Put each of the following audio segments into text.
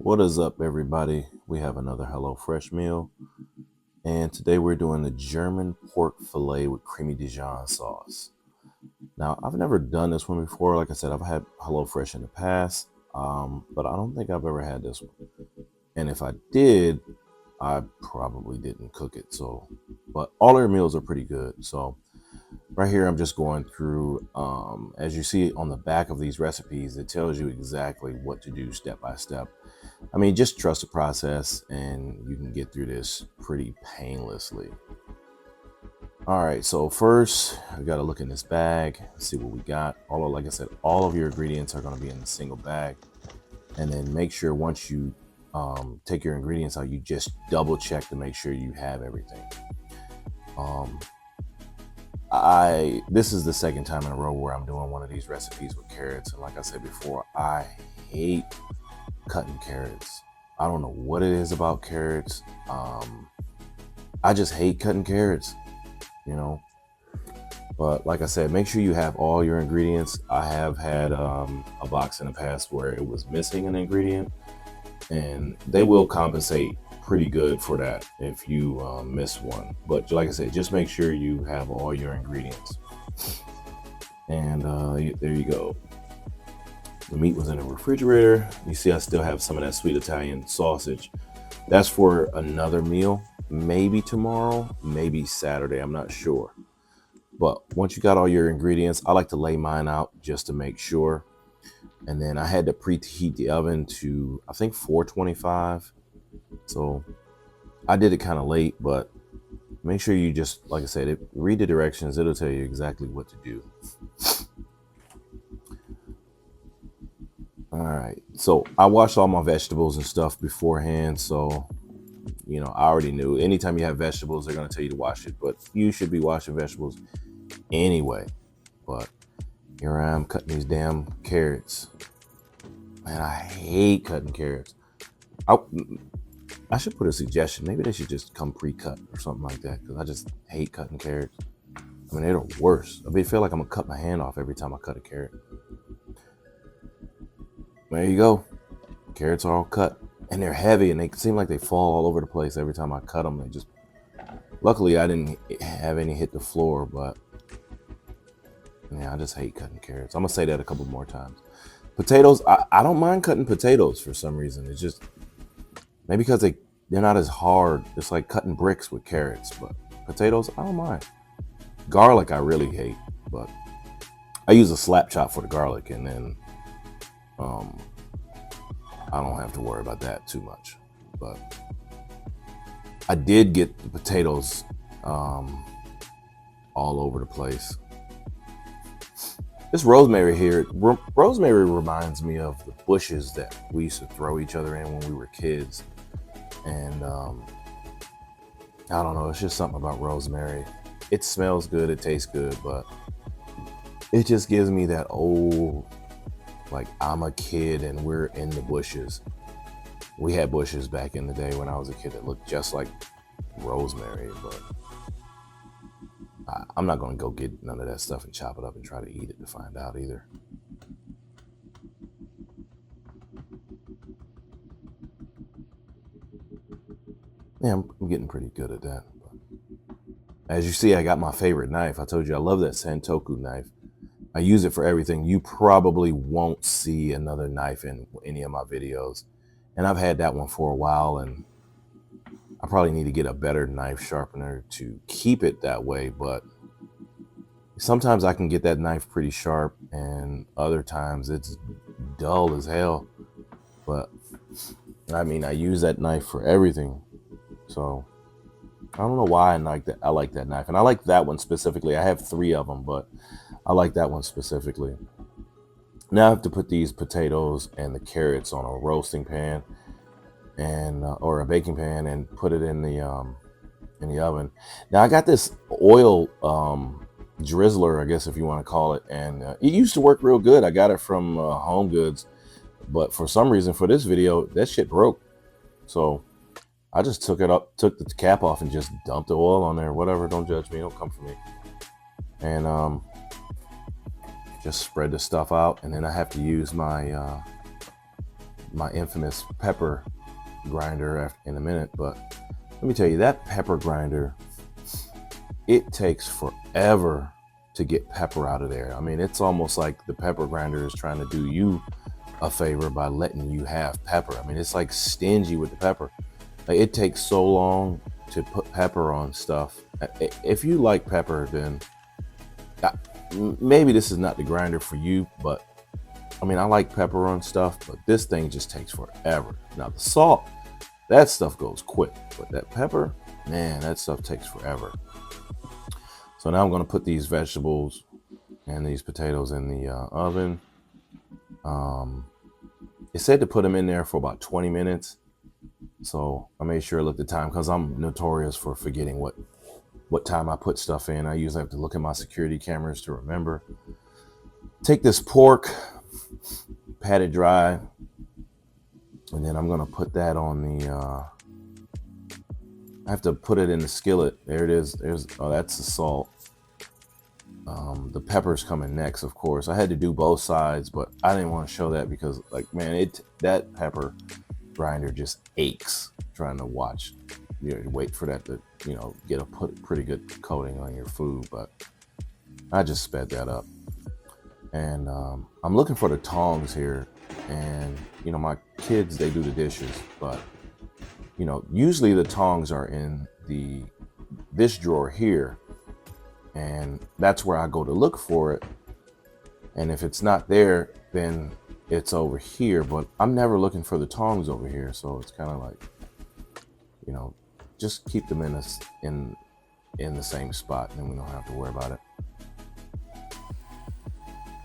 What is up, everybody? We have another HelloFresh meal, and today we're doing the German pork fillet with creamy Dijon sauce. Now, I've never done this one before. Like I said, I've had HelloFresh in the past, but I don't think I've ever had this one. And if I did, I probably didn't cook it. But all their meals are pretty good. So, right here, I'm just going through, as you see on the back of these recipes, it tells you exactly what to do step by step. I mean, just trust the process and you can get through this pretty painlessly. All right, so first I got to look in this bag, see what we got. Like I said, all of your ingredients are going to be in a single bag. And then make sure once you take your ingredients out, you just double check to make sure you have everything. Um, this is the second time in a row where I'm doing one of these recipes with carrots. And like I said before, I hate cutting carrots. I don't know what it is about carrots. I just hate cutting carrots, you know. But like I said, make sure you have all your ingredients. I have had a box in the past where it was missing an ingredient, and they will compensate pretty good for that if you miss one. But like I said, just make sure you have all your ingredients. And there you go. The meat was in the refrigerator. You see I still have some of that sweet Italian sausage. That's for another meal, maybe tomorrow, maybe Saturday, I'm not sure. But once you got all your ingredients, I like to lay mine out just to make sure. And then I had to preheat the oven to, I think, 425. So I did it kind of late, but make sure you just, like I said, read the directions. It'll tell you exactly what to do. All right, so I washed all my vegetables and stuff beforehand, so I already knew. Anytime you have vegetables, they're going to tell you to wash it, but you should be washing vegetables anyway. But here I am cutting these damn carrots. Man, I hate cutting carrots. I should put a suggestion. Maybe they should just come pre-cut or something like that, because I just hate cutting carrots. I mean, they're the worst. I feel like I'm going to cut my hand off every time I cut a carrot. There you go. Carrots are all cut. And they're heavy, and they seem like they fall all over the place every time I cut them. Luckily, I didn't have any hit the floor, but yeah, I just hate cutting carrots. I'm gonna say that a couple more times. Potatoes, I don't mind cutting potatoes for some reason. It's just maybe because they're not as hard. It's like cutting bricks with carrots, but potatoes, I don't mind. Garlic, I really hate, but I use a slap chop for the garlic, and then I don't have to worry about that too much. But I did get the potatoes all over the place. This rosemary here, rosemary reminds me of the bushes that we used to throw each other in when we were kids. And I don't know, it's just something about rosemary. It smells good, it tastes good, but it just gives me that old, like I'm a kid and we're in the bushes. We had bushes back in the day when I was a kid that looked just like rosemary, but I'm not going to go get none of that stuff and chop it up and try to eat it to find out either. Yeah, I'm getting pretty good at that. As you see, I got my favorite knife. I told you I love that Santoku knife. I use it for everything. You probably won't see another knife in any of my videos. And I've had that one for a while, and I probably need to get a better knife sharpener to keep it that way. But sometimes I can get that knife pretty sharp, and other times it's dull as hell. But I mean, I use that knife for everything. So I don't know why I like that. I like that knife, and I like that one specifically. I have 3 of them, but I like that one specifically. Now I have to put these potatoes and the carrots on a roasting pan and or a baking pan and put it in the oven. Now I got this oil drizzler, I guess if you want to call it, and it used to work real good. I got it from Home Goods, but for some reason for this video that shit broke. So I just took the cap off and just dumped the oil on there. Whatever, don't judge me, don't come for me. And just spread the stuff out, and then I have to use my my infamous pepper grinder in a minute, but let me tell you, that pepper grinder, it takes forever to get pepper out of there. I mean, it's almost like the pepper grinder is trying to do you a favor by letting you have pepper. I mean, it's like stingy with the pepper. Like, it takes so long to put pepper on stuff. If you like pepper, then maybe this is not the grinder for you, but I mean, I like pepper on stuff, but this thing just takes forever. Now, the salt, that stuff goes quick, but that pepper, man, that stuff takes forever. So now I'm going to put these vegetables and these potatoes in the oven. It said to put them in there for about 20 minutes. So I made sure I looked at the time because I'm notorious for forgetting what time I put stuff in. I usually have to look at my security cameras to remember. Take this pork, pat it dry, and then I'm going to put that on the, I have to put it in the skillet. There it is. That's the salt. The pepper's coming next, of course. I had to do both sides, but I didn't want to show that because, like, man, that pepper grinder just aches trying to watch. Wait for that to, get a pretty good coating on your food. But I just sped that up. And I'm looking for the tongs here. And, my kids, they do the dishes. But, usually the tongs are in this drawer here. And that's where I go to look for it. And if it's not there, then it's over here. But I'm never looking for the tongs over here. So it's kind of like, just keep them in the same spot, and then we don't have to worry about it.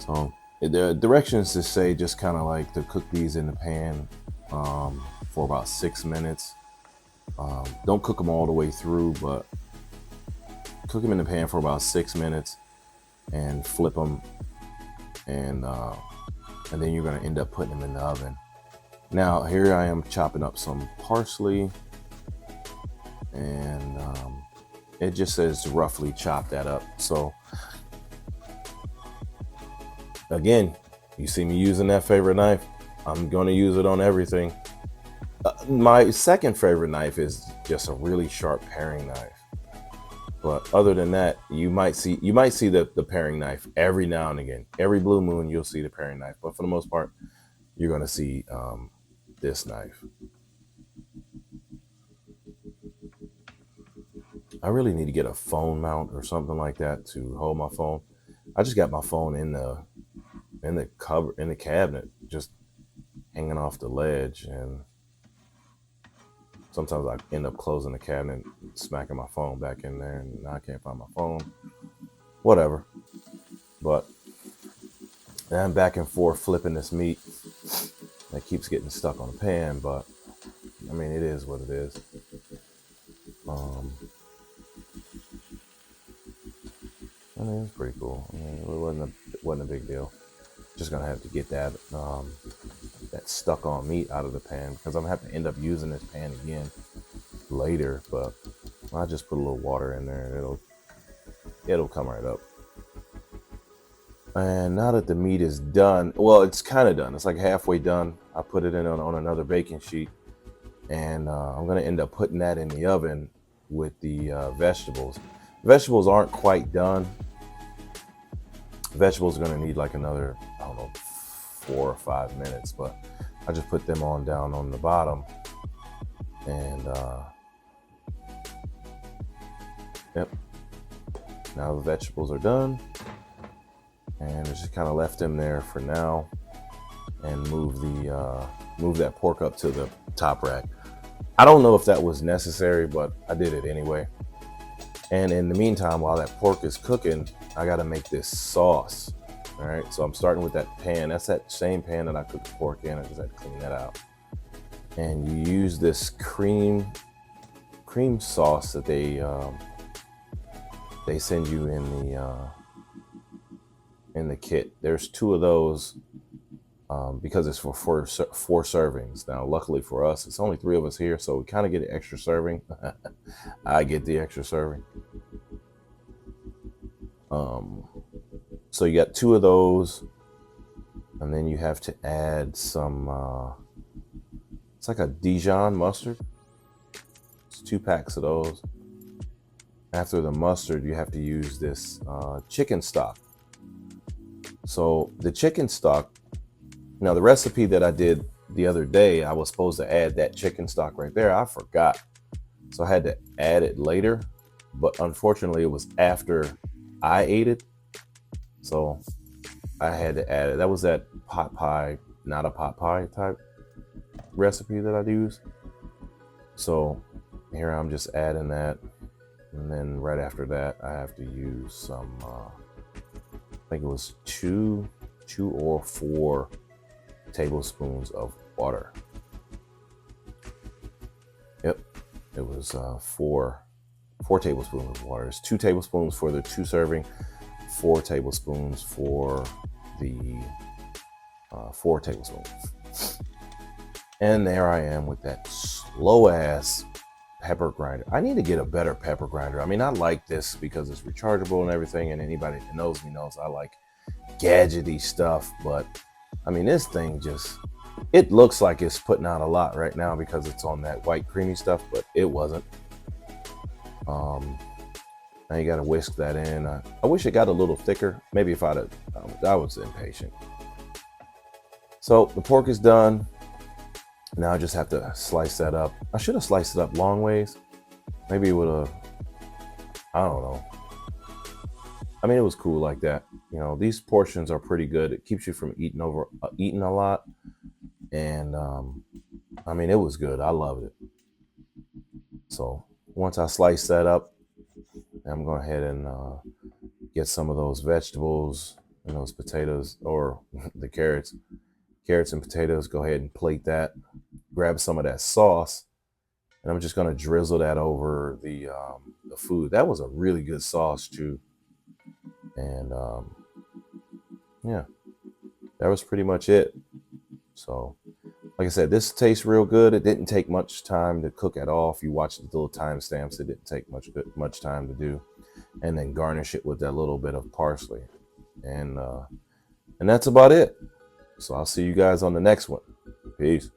So the directions just say just kind of like to cook these in the pan for about 6 minutes. Don't cook them all the way through, but cook them in the pan for about 6 minutes and flip them, and then you're going to end up putting them in the oven. Now here I am chopping up some parsley, and it just says to roughly chop that up. So again, you see me using that favorite knife, I'm going to use it on everything. My second favorite knife is just a really sharp paring knife. But other than that, you might see the paring knife every now and again. Every blue moon, you'll see the paring knife. But for the most part, you're going to see this knife. I really need to get a phone mount or something like that to hold my phone. I just got my phone in the cabinet, just hanging off the ledge, and sometimes I end up closing the cabinet, smacking my phone back in there, and now I can't find my phone. Whatever. But I'm back and forth flipping this meat that keeps getting stuck on the pan, but I mean, it is what it is. I mean, it's pretty cool. I mean, it wasn't a big deal. Just gonna have to get that stuck on meat out of the pan, because I'm gonna have to end up using this pan again later. But I just put a little water in there, and it'll come right up. And now that the meat is done, well, it's kind of done. It's like halfway done. I put it in on another baking sheet, and I'm gonna end up putting that in the oven with the vegetables. Vegetables aren't quite done. Vegetables are gonna need like another, 4 or 5 minutes, but I just put them down on the bottom, and yep. Now the vegetables are done, and I just kind of left them there for now, and move that pork up to the top rack. I don't know if that was necessary, but I did it anyway. And in the meantime, while that pork is cooking, I got to make this sauce. All right, so I'm starting with that pan. That's that same pan that I cooked the pork in. I just had to clean that out. And you use this cream sauce that they send you in the kit. There's 2 of those because it's for 4 servings. Now, luckily for us, it's only 3 of us here, so we kind of get an extra serving. I get the extra serving. So you got 2 of those, and then you have to add some It's like a Dijon mustard. It's 2 packs of those. After the mustard, you have to use this chicken stock. So the chicken stock, now the recipe that I did the other day, I was supposed to add that chicken stock right there. I forgot. So I had to add it later, but unfortunately it was after I ate it. So I had to add it. That was that pot pie, not a pot pie type recipe that I'd use. So here I'm just adding that. And then right after that, I have to use some, I think it was two or 4 tablespoons of water. Yep, it was 4 tablespoons of water. It's 2 tablespoons for the 2 serving, 4 tablespoons for the 4 tablespoons. And there I am with that slow ass pepper grinder. I need to get a better pepper grinder. I mean, I like this because it's rechargeable and everything, and anybody that knows me knows I like gadgety stuff, but I mean, this thing just, it looks like it's putting out a lot right now because it's on that white creamy stuff, but it wasn't. Now you got to whisk that in. I wish it got a little thicker. Maybe if I was impatient. So the pork is done. Now I just have to slice that up. I should have sliced it up long ways. Maybe it would have, I don't know. I mean, it was cool like that. You know, these portions are pretty good. It keeps you from eating a lot. And I mean, it was good. I loved it. So once I slice that up, I'm going ahead and get some of those vegetables and those potatoes, or the carrots and potatoes. Go ahead and plate that. Grab some of that sauce, and I'm just going to drizzle that over the food. That was a really good sauce too. And yeah, that was pretty much it. So like I said, this tastes real good. It didn't take much time to cook at all. If you watch the little timestamps, it didn't take much time to do. And then garnish it with that little bit of parsley. And that's about it. So I'll see you guys on the next one. Peace.